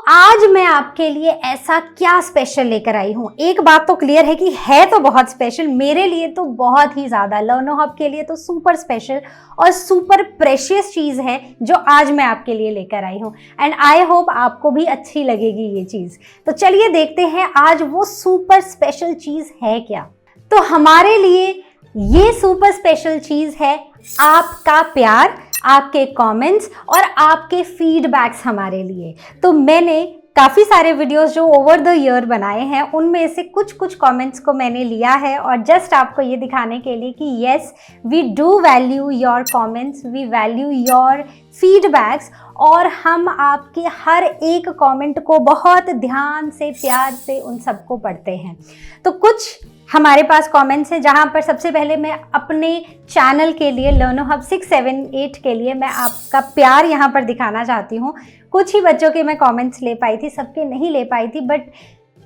आज मैं आपके लिए ऐसा क्या स्पेशल लेकर आई हूँ। एक बात तो क्लियर है कि है तो बहुत स्पेशल, मेरे लिए तो बहुत ही ज़्यादा, लर्नो हब के लिए तो सुपर स्पेशल और सुपर प्रेशियस चीज़ है जो आज मैं आपके लिए लेकर आई हूँ। एंड आई होप आपको भी अच्छी लगेगी ये चीज़। तो चलिए देखते हैं आज वो सुपर स्पेशल चीज़ है क्या। तो हमारे लिए ये सुपर स्पेशल चीज़ है आपका प्यार, आपके कमेंट्स और आपके फीडबैक्स हमारे लिए। तो मैंने काफ़ी सारे वीडियोस जो ओवर द ईयर बनाए हैं उनमें से कुछ कमेंट्स को मैंने लिया है और जस्ट आपको ये दिखाने के लिए कि yes we do value your comments, we value your feedbacks और हम आपके हर एक कमेंट को बहुत ध्यान से, प्यार से उन सबको पढ़ते हैं। तो कुछ हमारे पास कमेंट्स हैं जहां पर सबसे पहले मैं अपने चैनल के लिए लर्नो हब 678 के लिए मैं आपका प्यार यहां पर दिखाना चाहती हूं। कुछ ही बच्चों के मैं कमेंट्स ले पाई थी, सबके नहीं ले पाई थी, बट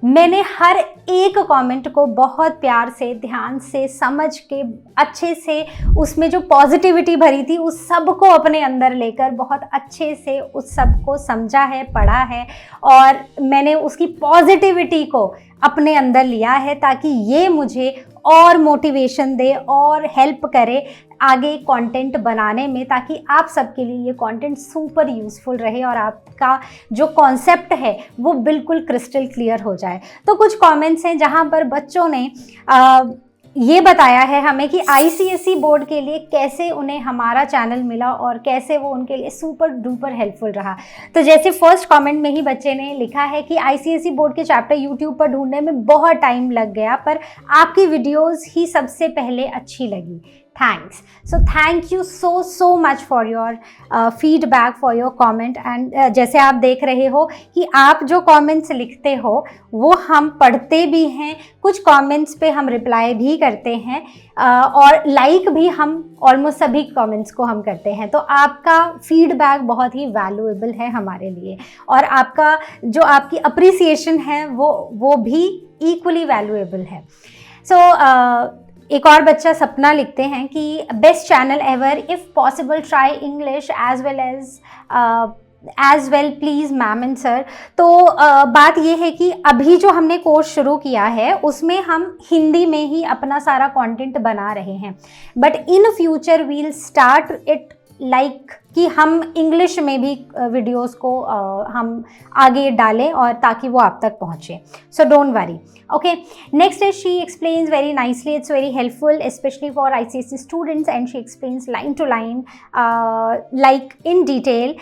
मैंने हर एक कमेंट को बहुत प्यार से, ध्यान से, समझ के, अच्छे से, उसमें जो पॉजिटिविटी भरी थी उस सब को अपने अंदर लेकर बहुत अच्छे से उस सब को समझा है, पढ़ा है और मैंने उसकी पॉजिटिविटी को अपने अंदर लिया है ताकि ये मुझे और मोटिवेशन दे और हेल्प करे आगे कंटेंट बनाने में, ताकि आप सबके लिए ये कंटेंट सुपर यूज़फुल रहे और आपका जो कॉन्सेप्ट है वो बिल्कुल क्रिस्टल क्लियर हो जाए। तो कुछ कमेंट्स हैं जहाँ पर बच्चों ने ये बताया है हमें कि आईसीएसई बोर्ड के लिए कैसे उन्हें हमारा चैनल मिला और कैसे वो उनके लिए सुपर डुपर हेल्पफुल रहा। तो जैसे फर्स्ट कमेंट में ही बच्चे ने लिखा है कि आईसीएसई बोर्ड के चैप्टर यूट्यूब पर ढूंढने में बहुत टाइम लग गया, पर आपकी वीडियोस ही सबसे पहले अच्छी लगी। Thanks. So thank you so much for your feedback, for your comment. And जैसे आप देख रहे हो कि आप जो कमेंट्स लिखते हो वो हम पढ़ते भी हैं, कुछ कमेंट्स पे हम रिप्लाई भी करते हैं और लाइक भी हम ऑलमोस्ट सभी कमेंट्स को हम करते हैं। तो आपका फीडबैक बहुत ही वैल्यूएबल है हमारे लिए और आपका जो आपकी अप्रिसिएशन है वो भी इक्वली वैल्यूएबल है। सो एक और बच्चा सपना लिखते हैं कि best channel ever, if possible try English as well please ma'am and sir. तो बात ये है कि अभी जो हमने कोर्स शुरू किया है उसमें हम हिंदी में ही अपना सारा कंटेंट बना रहे हैं, but in future will start it like कि हम इंग्लिश में भी वीडियोस को हम आगे डालें और ताकि वो आप तक पहुँचे। So don't worry. Okay, next is she explains very nicely. It's very helpful, especially for ICSE students, and she explains line to line, like in detail.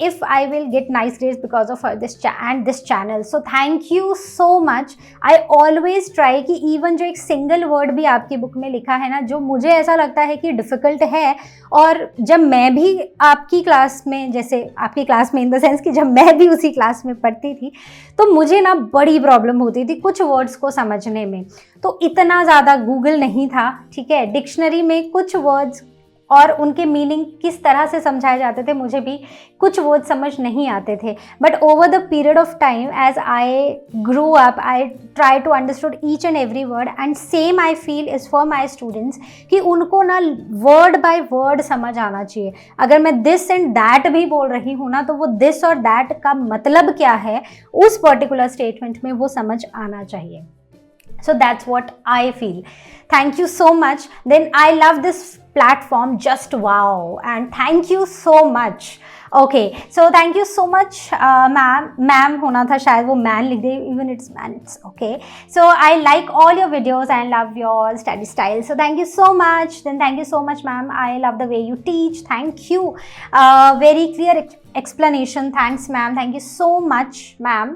If I will get nice grades because of her this channel. So thank you so much. I always try कि even जो एक single word भी आपकी book में लिखा है ना, जो मुझे ऐसा लगता है कि difficult है, और जब मैं भी आपकी क्लास में, जैसे आपकी क्लास में इन द सेंस कि जब मैं भी उसी क्लास में पढ़ती थी तो मुझे ना बड़ी प्रॉब्लम होती थी कुछ वर्ड्स को समझने में। तो इतना ज़्यादा गूगल नहीं था, ठीक है, डिक्शनरी में कुछ वर्ड्स और उनके मीनिंग किस तरह से समझाए जाते थे, मुझे भी कुछ वर्ड समझ नहीं आते थे। But over the period of time as I grow up I try to understood each and every word, and same I feel is for my students कि उनको ना वर्ड बाय वर्ड समझ आना चाहिए। अगर मैं दिस एंड दैट भी बोल रही हूँ ना, तो वो दिस और दैट का मतलब क्या है उस पर्टिकुलर स्टेटमेंट में वो समझ आना चाहिए। So that's what I feel. Thank you so much. Then I love this platform, just wow, and thank you so much. Okay, so thank you so much, ma'am होना था शायद, वो man लिख दे, even it's man, it's okay. So I like all your videos and love your study style. So thank you so much. Then thank you so much, ma'am. I love the way you teach. Thank you. Very clear explanation. Thanks, ma'am. Thank you so much, ma'am.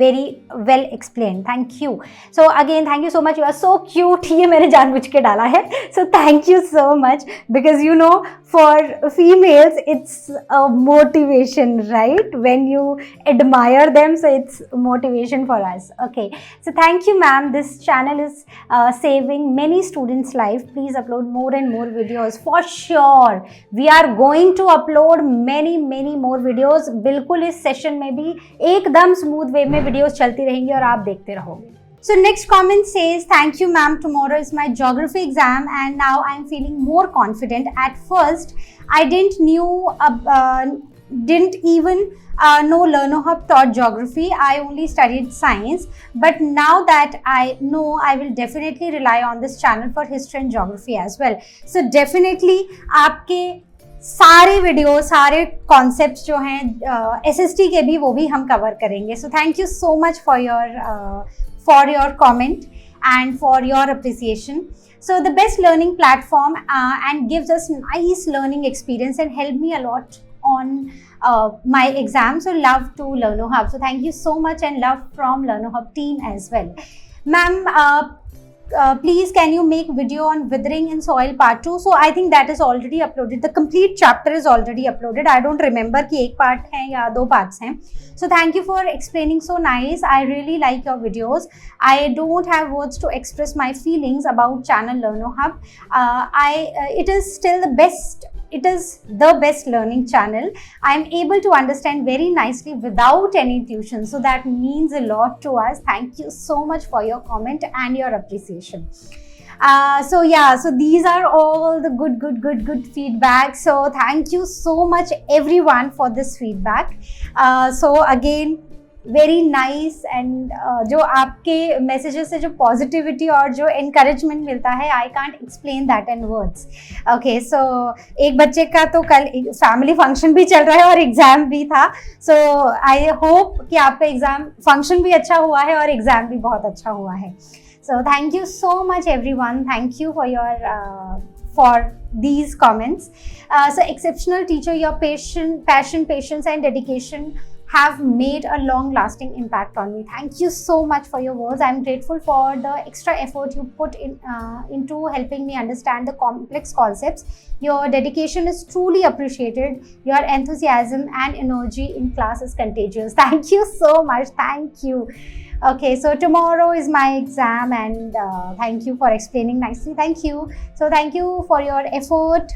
Very well explained. Thank you. So again, thank you so much. You are so cute. ये मैंने जानबूझ के डाला है. So thank you so much, because you know, for females it's a motivation, right? When you admire them, so it's motivation for us. Okay, so thank you, ma'am. This channel is saving many students' life. Please upload more and more videos for sure. We are going to upload many more videos. बिल्कुल इस session में भी एकदम smooth way में videos चलती रहेंगी और आप देखते रहोगे। So next comment says, thank you ma'am, tomorrow is my geography exam and now I'm feeling more confident. At first I didn't knew didn't even know LearnerHub taught geography. I only studied science. But now that I know, I will definitely rely on this channel for history and geography as well. So definitely आपके सारे video, सारे concepts जो हैं SST के भी, वो भी हम कवर करेंगे. सो thank you so much for your comment and for your appreciation. So the best learning platform and gives us nice learning experience and helped me a lot on my exam. So love to LearnerHub. So thank you so much and love from LearnerHub team as well. Ma'am, please can you make video on withering in soil part 2? So I think that is already uploaded. The complete chapter is already uploaded. I don't remember कि एक part है या दो parts हैं. So thank you for explaining so nice. I really like your videos. I don't have words to express my feelings about channel LearnerHub. It is still the best. It is the best learning channel. I am able to understand very nicely without any tuition. So that means a lot to us. Thank you so much for your comment and your appreciation. So yeah, so these are all the good feedback. So thank you so much everyone for this feedback. So again, very nice and जो आपके messages से जो positivity और जो encouragement मिलता है, I can't explain that in words. Okay, so एक बच्चे का तो कल फैमिली फंक्शन भी चल रहा है और एग्ज़ाम भी था. सो आई होप कि आपका एग्ज़ाम फंक्शन भी अच्छा हुआ है और एग्ज़ाम भी बहुत अच्छा हुआ है. सो thank you so much everyone. Thank you for these comments. So exceptional teacher, your passion, patience and dedication have made a long-lasting impact on me. Thank you so much for your words. I'm grateful for the extra effort you put into helping me understand the complex concepts. Your dedication is truly appreciated. Your enthusiasm and energy in class is contagious. Thank you so much. Thank you. Okay, so tomorrow is my exam and thank you for explaining nicely. Thank you. So thank you for your effort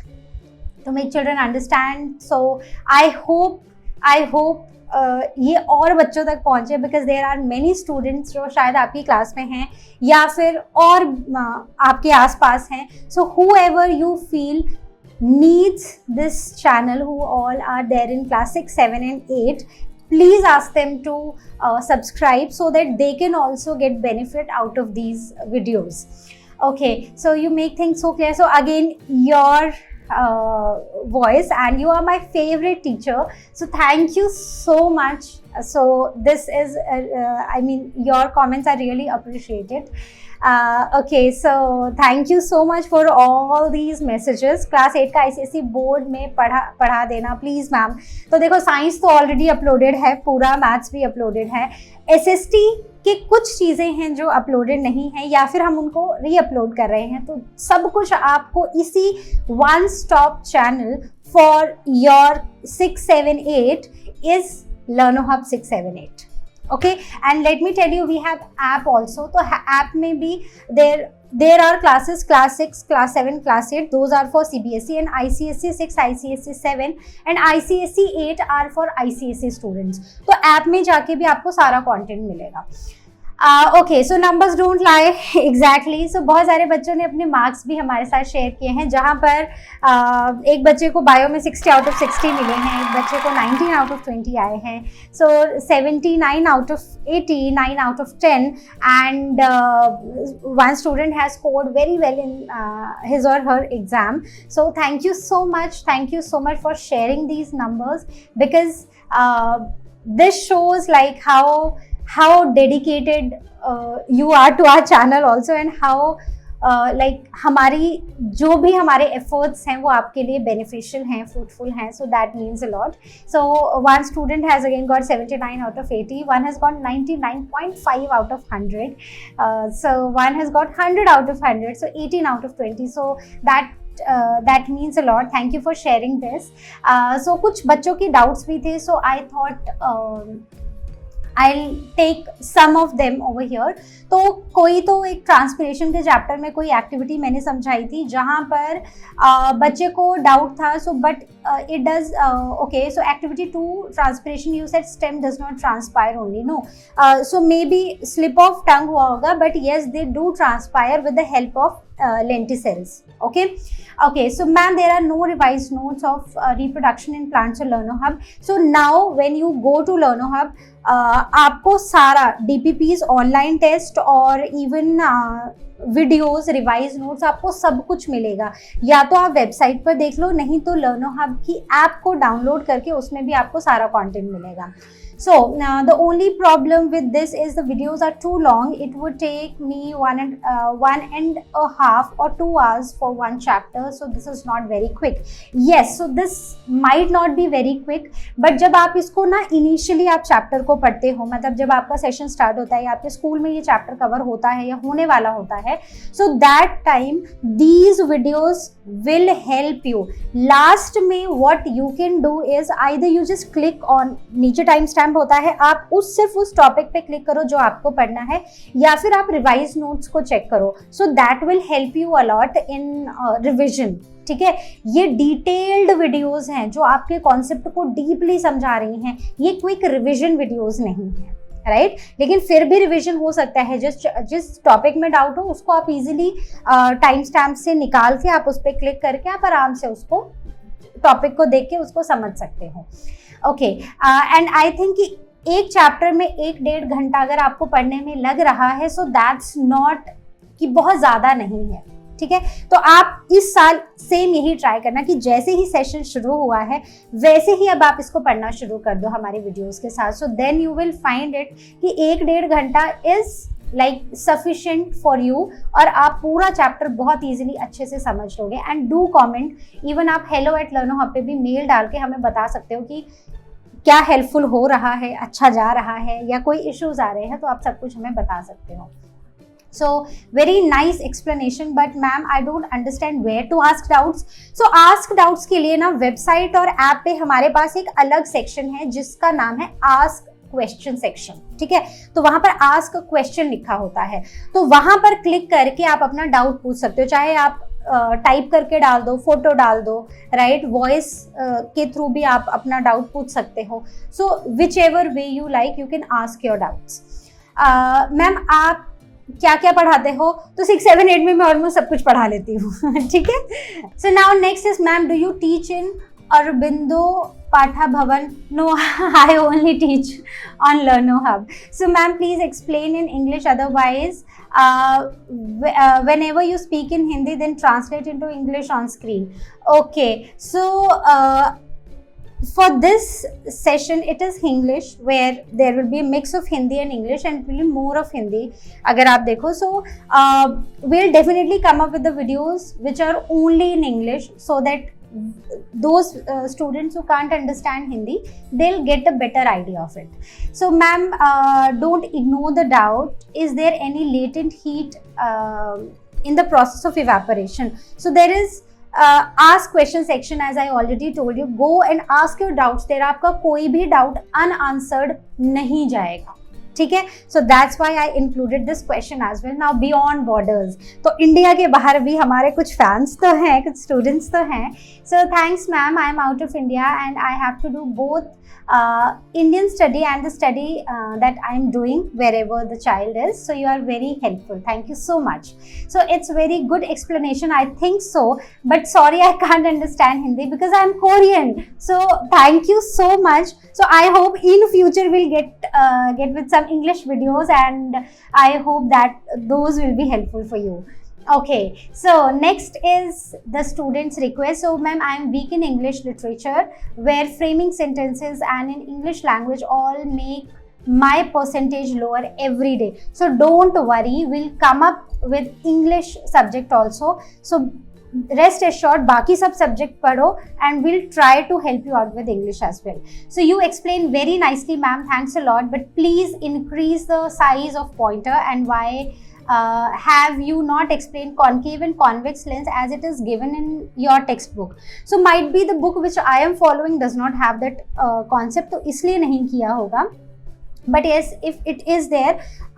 to make children understand. So I hope ये और बच्चों तक पहुँचे, because there are many students जो शायद आपकी class में हैं या फिर और आपके आसपास हैं. So whoever you feel needs this channel, who all are there in class 6, 7 and 8, please ask them to subscribe so that they can also get benefit out of these videos. Okay, so you make things so clear. So again, your voice, and you are my favorite teacher. So thank you so much. So this is, I mean, your comments are really appreciated. Okay, so thank you so much for all these messages. Class 8 का ICSE board में पढ़ा देना please ma'am. तो देखो, science तो already uploaded है, पूरा maths भी अपलोडेड है. SST के कुछ चीज़ें हैं जो अपलोडेड नहीं हैं या फिर हम उनको री अपलोड कर रहे हैं. तो सब कुछ आपको इसी one stop channel for your 6, 7, 8 is LearnerHub 6, 7, 8. Okay, and let me tell you, we have app also. So app में भी there are classes, class 6, class 7, class 8, those are for CBSE, and ICSE 6, ICSE 7 and ICSE 8 are for ICSE students. तो app में जाके भी आपको सारा content मिलेगा. Okay, so numbers don't lie exactly. So बहुत सारे बच्चों ने अपने मार्क्स भी हमारे साथ शेयर किए हैं, जहाँ पर एक बच्चे को बायो में 60 आउट ऑफ 60 मिले हैं, एक बच्चे को 19 आउट ऑफ 20 आए हैं. सो 79 out of 80, 9 out of 10 and one student has scored very well in his or her exam. So thank you so much for sharing these numbers, because this shows like how dedicated you are to our channel also, and how like हमारी जो भी हमारे efforts हैं वो आपके लिए beneficial हैं, fruitful हैं. So that means a lot. So one student has again got 79 out of 80, one has got 99.5 out of 100, so one has got 100 out of 100, so 18 out of 20. So that means a lot. Thank you for sharing this. So कुछ बच्चों की doubts भी थे, so I thought I'll take some of them over here. तो कोई तो एक transpiration के चैप्टर में कोई एक्टिविटी मैंने समझाई थी जहाँ पर बच्चे को डाउट था. So but it does okay. So activity 2 transpiration, you said stem does not transpire only. No, so maybe slip of tongue हुआ होगा, but yes they do transpire with the help of lenticels. Okay, so ma'am, there are no revised notes of reproduction in plants on Learner Hub. So now when you go to Learner Hub, आपको सारा DPPs, online test और even videos, revise notes, आपको सब कुछ मिलेगा. या तो आप वेबसाइट पर देख लो, नहीं तो लर्नर हब की ऐप को डाउनलोड करके उसमें भी आपको सारा कंटेंट मिलेगा. So the only problem with this is the videos are too long. It would take me 1.5 or 2 hours for one chapter. So this is not very quick. Yes, so this might not be very quick. But जब आप इसको ना initially आप chapter को पढ़ते हो, मतलब जब आपका session start होता है या आपके स्कूल में ये chapter cover होता है या होने वाला होता है, so that time these videos will help you. Last में what you can do is either you just click on, नीचे time stamp होता है, आप सिर्फ उस टॉपिक पे क्लिक करो जो आपको पढ़ना है, या फिर आप रिवाइज नोट्स को चेक करो. So that will help you a lot in revision. ठीक है, ये डिटेल्ड वीडियोस हैं जो आपके कॉन्सेप्ट को डीपली समझा रही हैं. ये क्विक रिविजन वीडियोस नहीं है, राइट? लेकिन फिर भी रिवीजन हो सकता है. जिस टॉपिक में डाउट हो उसको आप इजीली टाइम स्टैम्प से निकाल के आप उस पर क्लिक करके आप आराम से उसको टॉपिक को देख के उसको समझ सकते हो. ओके, एंड आई थिंक कि एक चैप्टर में 1-1.5 घंटा अगर आपको पढ़ने में लग रहा है, सो दैट्स नॉट कि बहुत ज़्यादा नहीं है. ठीक है, तो आप इस साल सेम यही ट्राई करना कि जैसे ही सेशन शुरू हुआ है वैसे ही अब आप इसको पढ़ना शुरू कर दो हमारे वीडियोस के साथ. So then you will find it कि 1-1.5 घंटा is like sufficient for you, और आप पूरा चैप्टर बहुत इजीली अच्छे से समझ लोगे. एंड डू कमेंट, इवन आप hello@learnerhub पे भी मेल डाल के हमें बता सकते हो कि क्या हेल्पफुल हो रहा है, अच्छा जा रहा है, या कोई इश्यूज आ रहे हैं, तो आप सब कुछ हमें बता सकते हो. So very nice explanation, but ma'am I don't understand where to ask doubts. So ask doubts के लिए ना वेबसाइट और ऐप पे हमारे पास एक अलग सेक्शन है जिसका नाम है आस्क क्वेश्चन सेक्शन. ठीक है, तो वहां पर आस्क क्वेश्चन लिखा होता है, तो वहां पर क्लिक करके आप अपना डाउट पूछ सकते हो. चाहे आप टाइप करके डाल दो, फोटो डाल दो, राइट, वॉइस के थ्रू भी आप अपना डाउट पूछ सकते हो. So whichever way you like you can ask your doubts. Ma'am आप क्या क्या पढ़ाते हो? तो 6, 7, 8 में मैं ऑलमोस्ट सब कुछ पढ़ा लेती हूँ. ठीक है. So now next is ma'am, do you teach in Aurobindo Patha Bhavan? No, I only teach on Learner Hub. So ma'am, please explain in English, otherwise whenever you speak in Hindi then translate into English on screen. Okay, so for this session it is English, where there will be a mix of Hindi and English, and it will be more of Hindi agar aap dekho. So we'll definitely come up with the videos which are only in English, so that those students who can't understand Hindi, they'll get a better idea of it. So ma'am, don't ignore the doubt. Is there any latent heat in the process of evaporation? So there is ask question section, as I already told you. Go and ask your doubts there. आपका कोई भी doubt unanswered नहीं जाएगा. ठीक है, so that's why I included this question as well. Now beyond borders, तो India के बाहर भी हमारे कुछ फैंस तो हैं, कुछ स्टूडेंट्स तो हैं. So thanks ma'am, I am out of India and I have to do both Indian study and the study that I am doing wherever the child is. So you are very helpful. Thank you so much. So it's very good explanation, I think so. But sorry, I can't understand Hindi because I am Korean. So thank you so much. So I hope in future we'll get with some English videos, and I hope that those will be helpful for you. Okay, so next is the students' request. So ma'am, I am weak in English literature, where framing sentences and in English language all make my percentage lower every day. So don't worry, we'll come up with English subject also. So rest assured, बाकी सब subject पढ़ो and we'll try to help you out with English as well. So you explained very nicely ma'am, thanks a lot, but please increase the size of pointer. And why have you not explained concave and convex lens as it is given in your textbook? So might be the book which I am following does not have that concept, तो इसलिए नहीं किया होगा. But yes, if it is there,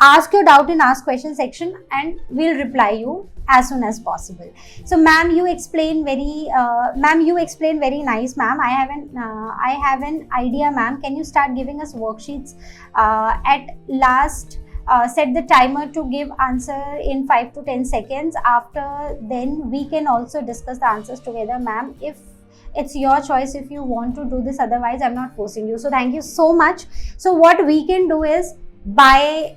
ask your doubt in ask question section and we'll reply you as soon as possible. So ma'am, you explain very nice ma'am. I have an idea ma'am. Can you start giving us worksheets at last set the timer to give answer in 5 to 10 seconds. After then we can also discuss the answers together, ma'am. If it's your choice if you want to do this, otherwise I'm not forcing you. So thank you so much. So what we can do is, by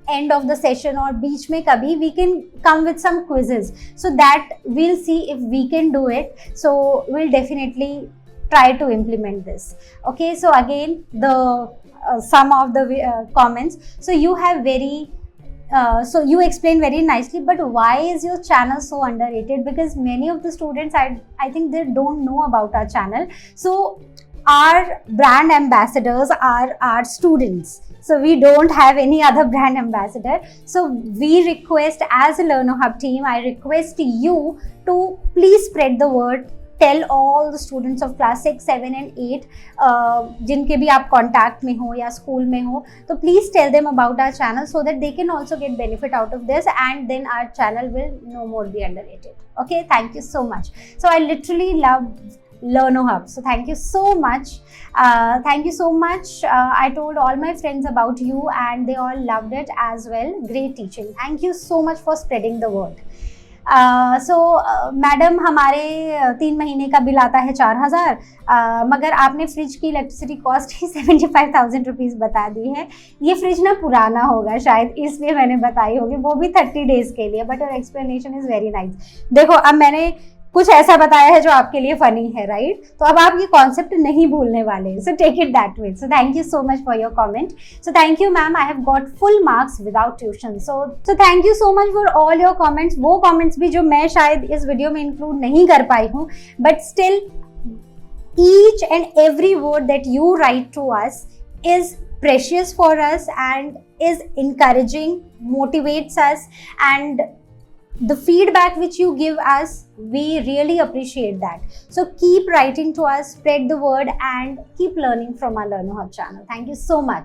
end of the session or beach mein kabhi, we can come with some quizzes, so that we'll see if we can do it. So we'll definitely try to implement this. Okay, so again, the some of the comments. So you have very so you explain very nicely, but why is your channel so underrated? Because many of the students, I think they don't know about our channel. So our brand ambassadors are our students, so we don't have any other brand ambassador. So we request, as a Learner Hub team, I request you to please spread the word. Tell all the students of class 6, 7 and 8 जिनके भी आप contact में हो या school में हो, तो please tell them about our channel so that they can also get benefit out of this, and then our channel will no more be underrated. Okay, thank you so much. So I literally love Learner Hub, so thank you so much. Thank you so much. I told all my friends about you and they all loved it as well. Great teaching. Thank you so much for spreading the word. So madam, हमारे 3 महीने का bill आता है 4,000, मगर आपने fridge की electricity cost ही 75,000 rupees बता दी है. ये फ्रिज ना पुराना होगा शायद, इसलिए मैंने बताई होगी, वो भी 30 डेज के लिए. But your explanation is very nice. देखो, अब मैंने कुछ ऐसा बताया है जो आपके लिए फनी है, राइट? तो अब आप ये कॉन्सेप्ट नहीं भूलने वाले. So take it that way. So thank you so much for your comment. So thank you ma'am, I have got full marks without tuition. So thank you so much for all your comments. वो comments भी जो मैं शायद इस video में include नहीं कर पाई हूँ, but still each and every word that you write to us is precious for us and is encouraging, motivates us, and the feedback which you give us, we really appreciate that. So keep writing to us, spread the word, and keep learning from our Learner Hub channel. Thank you so much.